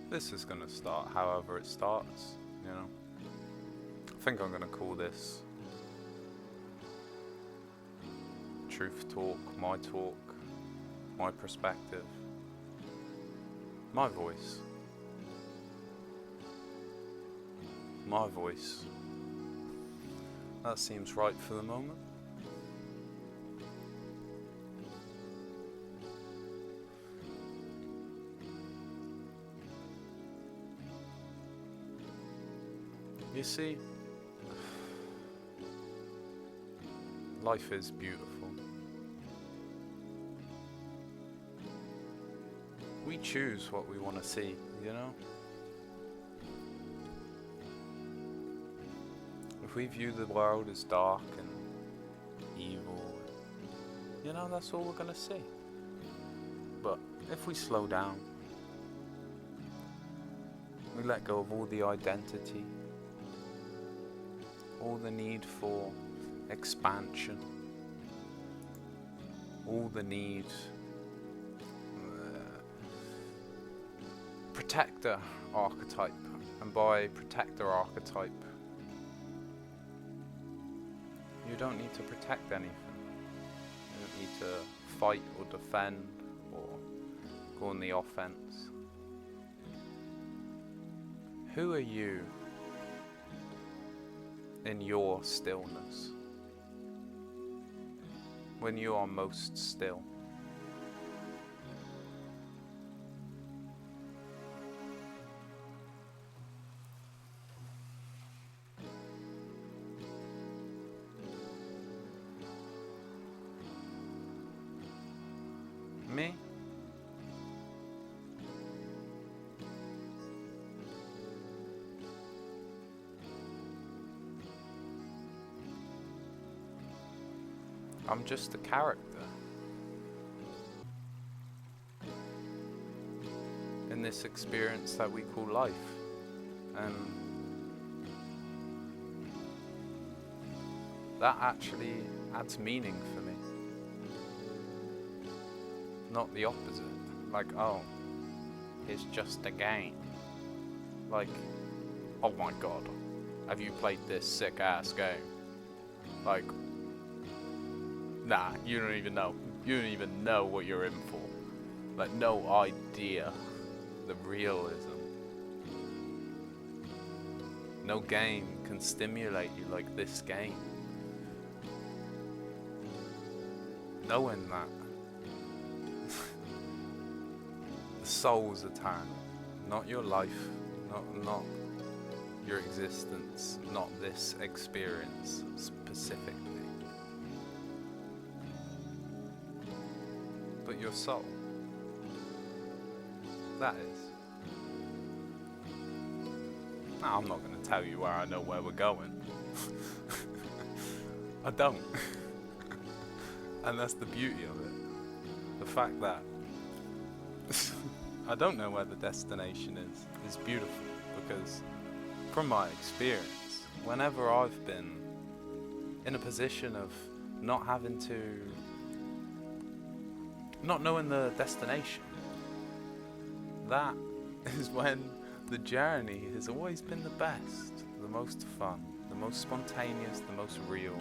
This is gonna start however it starts, you know. I think I'm gonna call this Truth Talk, my perspective, my voice. My voice. That seems right for the moment. You see, life is beautiful. We choose what we want to see, you know? If we view the world as dark and evil, you know, that's all we're gonna see. But if we slow down, we let go of all the identity, all the need for expansion, all the need protector archetype, and by protector archetype, you don't need to protect anything. You don't need to fight or defend or go on the offense. Who are you in your stillness? When you are most still? Me? I'm just a character in this experience that we call life, and that actually adds meaning for me, not the opposite. Like, oh, it's just a game. Like, oh my god, have you played this sick ass game? Like, nah, you don't even know. You don't even know what you're in for. Like, no idea the realism. No game can stimulate you like this game. Knowing that the soul's attack, not your life, not your existence, not this experience specifically, but your soul. That is. Now, I'm not going to tell you where I know where we're going. I don't. And that's the beauty of it. The fact that I don't know where the destination is beautiful, because from my experience, whenever I've been in a position of not having to, not knowing the destination, that is when the journey has always been the best, the most fun, the most spontaneous, the most real,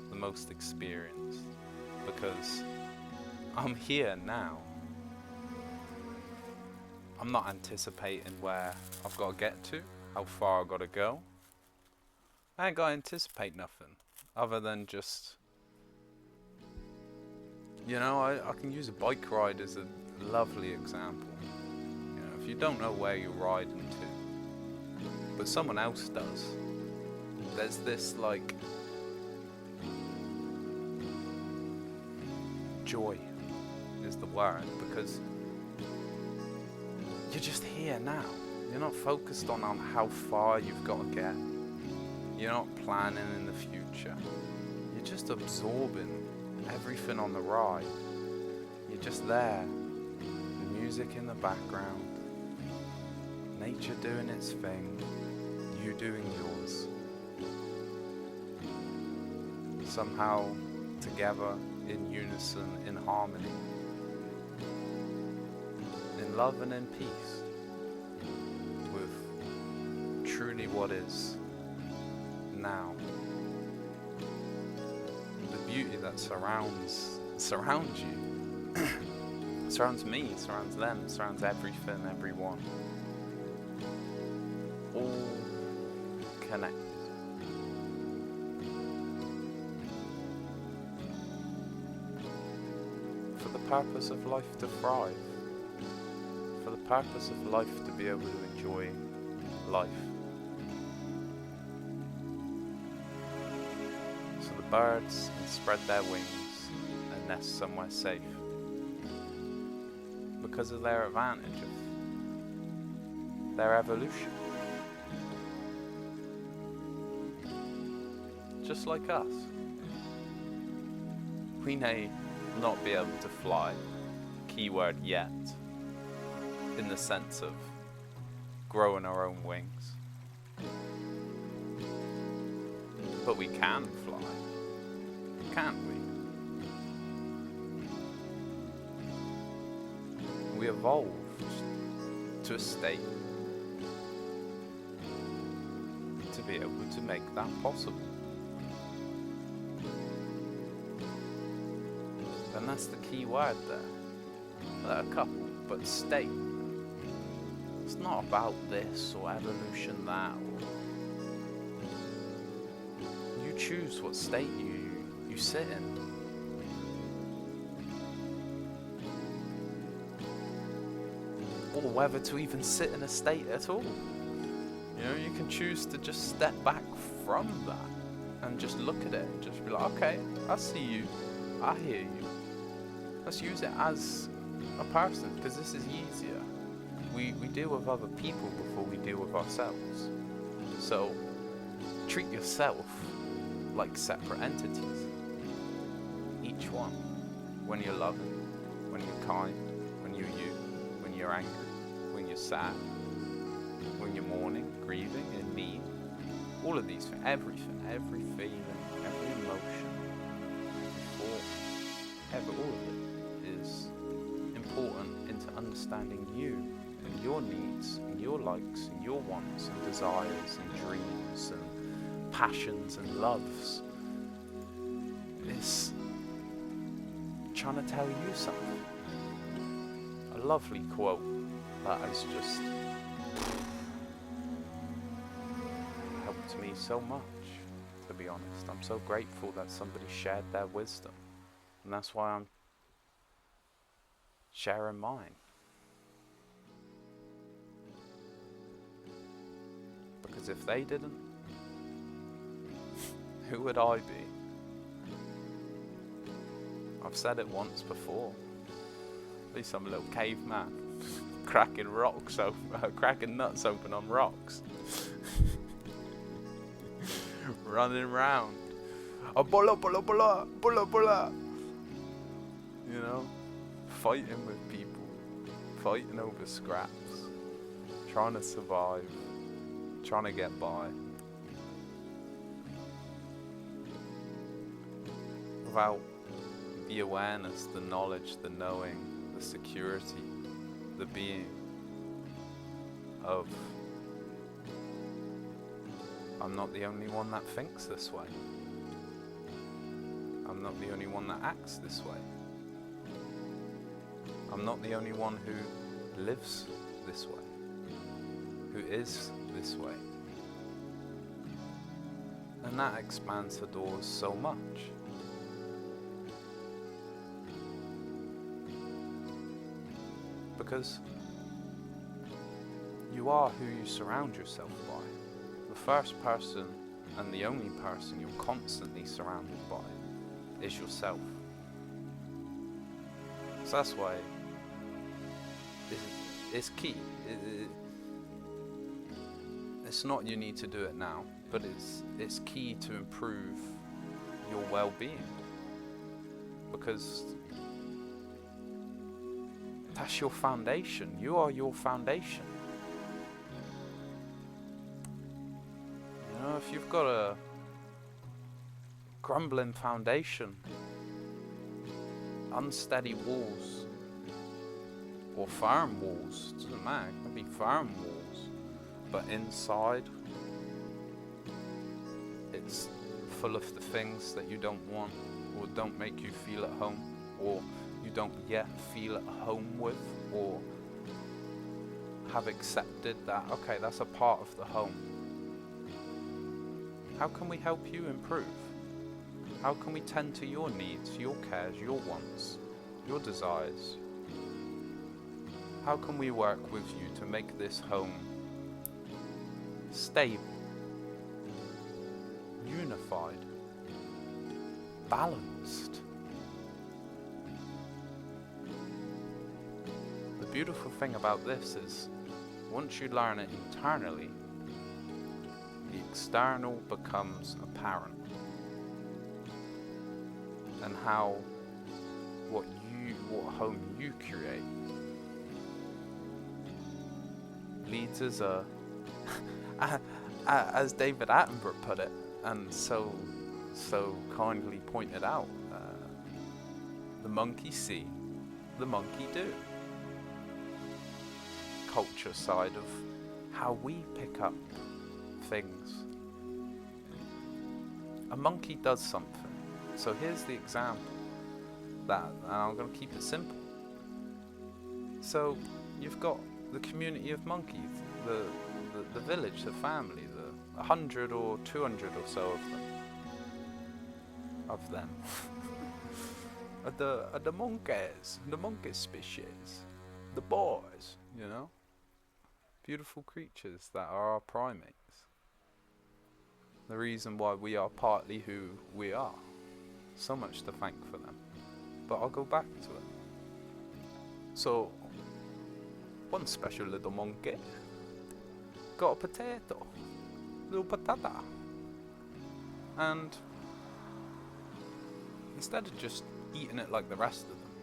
the most experienced. Because I'm here now. I'm not anticipating where I've got to get to, how far I've got to go. I ain't got to anticipate nothing other than just, you know, I can use a bike ride as a lovely example. You know, if you don't know where you're riding to, but someone else does, there's this like joy is the word, because you're just here now. You're not focused on how far you've got to get. You're not planning in the future. You're just absorbing everything on the ride. You're just there. The music in the background. Nature doing its thing. You doing yours. Somehow together, in unison, in harmony. In love and in peace. truly what is now. The beauty that surrounds you, surrounds me, surrounds them, surrounds everything, everyone. All connected. For the purpose of life to thrive. For the purpose of life to be able to enjoy life. So the birds can spread their wings and nest somewhere safe. Because of their advantage of their evolution. Just like us. We may not be able to fly, keyword yet, in the sense of growing our own wings. But we can fly, can't we? We evolved to a state to be able to make that possible. And that's the key word there. A couple, but state. It's not about this or evolution that, or you choose what state you sit in. Or whether to even sit in a state at all. You know, you can choose to just step back from that and just look at it. Just be like, okay, I see you, I hear you. Let's use it as a person, because this is easier. We deal with other people before we deal with ourselves. So treat yourself like separate entities. Each one. When you're loving, when you're kind, when you're you, when you're angry, when you're sad, when you're mourning, grieving, in need. All of these things, everything, every feeling, every emotion, every thought, all of it is important into understanding you and your needs and your likes and your wants and desires and dreams and passions and loves. It's trying to tell you something. A lovely quote that has just helped me so much, to be honest. I'm so grateful that somebody shared their wisdom, and that's why I'm sharing mine. Because if they didn't, who would I be? I've said it once before. At least I'm a little caveman, cracking rocks open, cracking nuts open on rocks, running around. Oh, bola, bola, bola, bola, bola. You know, fighting with people, fighting over scraps, trying to survive, trying to get by. Without the awareness, the knowledge, the knowing, the security, the being of I'm not the only one that thinks this way. I'm not the only one that acts this way. I'm not the only one who lives this way, who is this way. And that expands the doors so much. Because you are who you surround yourself by. The first person and the only person you're constantly surrounded by is yourself. So that's why it's key. It's not you need to do it now, but it's key to improve your well-being. Because that's your foundation. You are your foundation. You know, if you've got a crumbling foundation, unsteady walls, or firm walls, doesn't matter, it can be firm walls, but inside it's full of the things that you don't want, or don't make you feel at home, or you don't yet feel at home with, or have accepted that, okay, that's a part of the home. How can we help you improve? How can we tend to your needs, your cares, your wants, your desires? How can we work with you to make this home stable, unified, balanced? The beautiful thing about this is, once you learn it internally, the external becomes apparent. And how what home you create leads as a as David Attenborough put it, and so kindly pointed out, the monkey see, the monkey do. Culture side of how we pick up things. A monkey does something. So here's the example, and I'm going to keep it simple. So you've got the community of monkeys, the village, the family, the 100 or 200 or so of them. the monkeys, the monkey species, the boys, you know, beautiful creatures that are our primates. The reason why we are partly who we are. So much to thank for them. But I'll go back to it. So, one special little monkey got a potato, little patata, and instead of just eating it like the rest of them,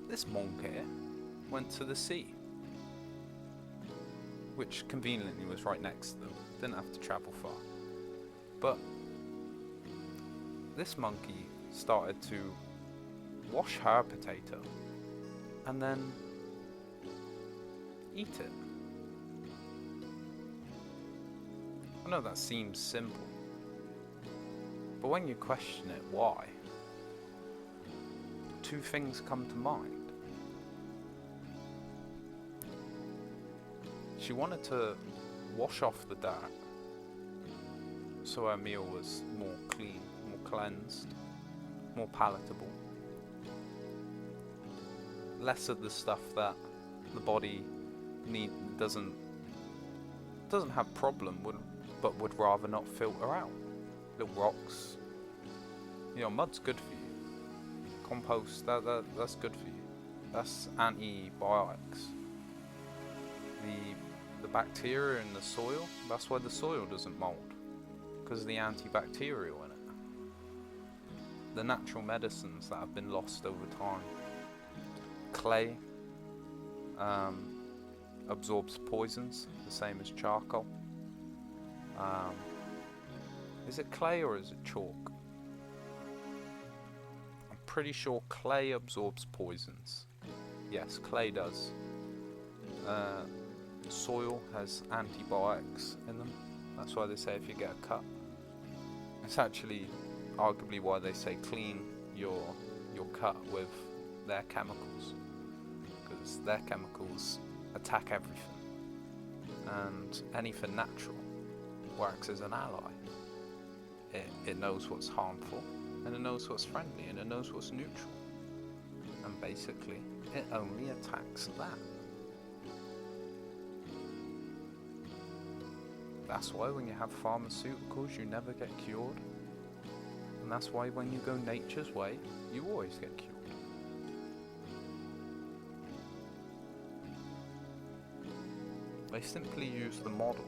this monkey went to the sea, which conveniently was right next to them, didn't have to travel far. But this monkey started to wash her potato and then eat it. I know that seems simple, but when you question it, why? Two things come to mind. She wanted to wash off the dirt so her meal was more clean, more cleansed, more palatable. Less of the stuff that the body doesn't have problem with, but would rather not filter out. Little rocks. You know, mud's good for you. Compost, that's good for you. That's antibiotics. The bacteria in the soil, that's why the soil doesn't mold, because of the antibacterial in it. The natural medicines that have been lost over time. Clay absorbs poisons, the same as charcoal. Is it clay or is it chalk? I'm pretty sure clay absorbs poisons. Yes, clay does. Soil has antibiotics in them. That's why they say if you get a cut, it's actually arguably why they say clean your cut with their chemicals, because their chemicals attack everything, and anything natural works as an ally. It knows what's harmful, and it knows what's friendly, and it knows what's neutral, and basically it only attacks that. That's why when you have pharmaceuticals you never get cured, and that's why when you go nature's way you always get cured. They simply use the model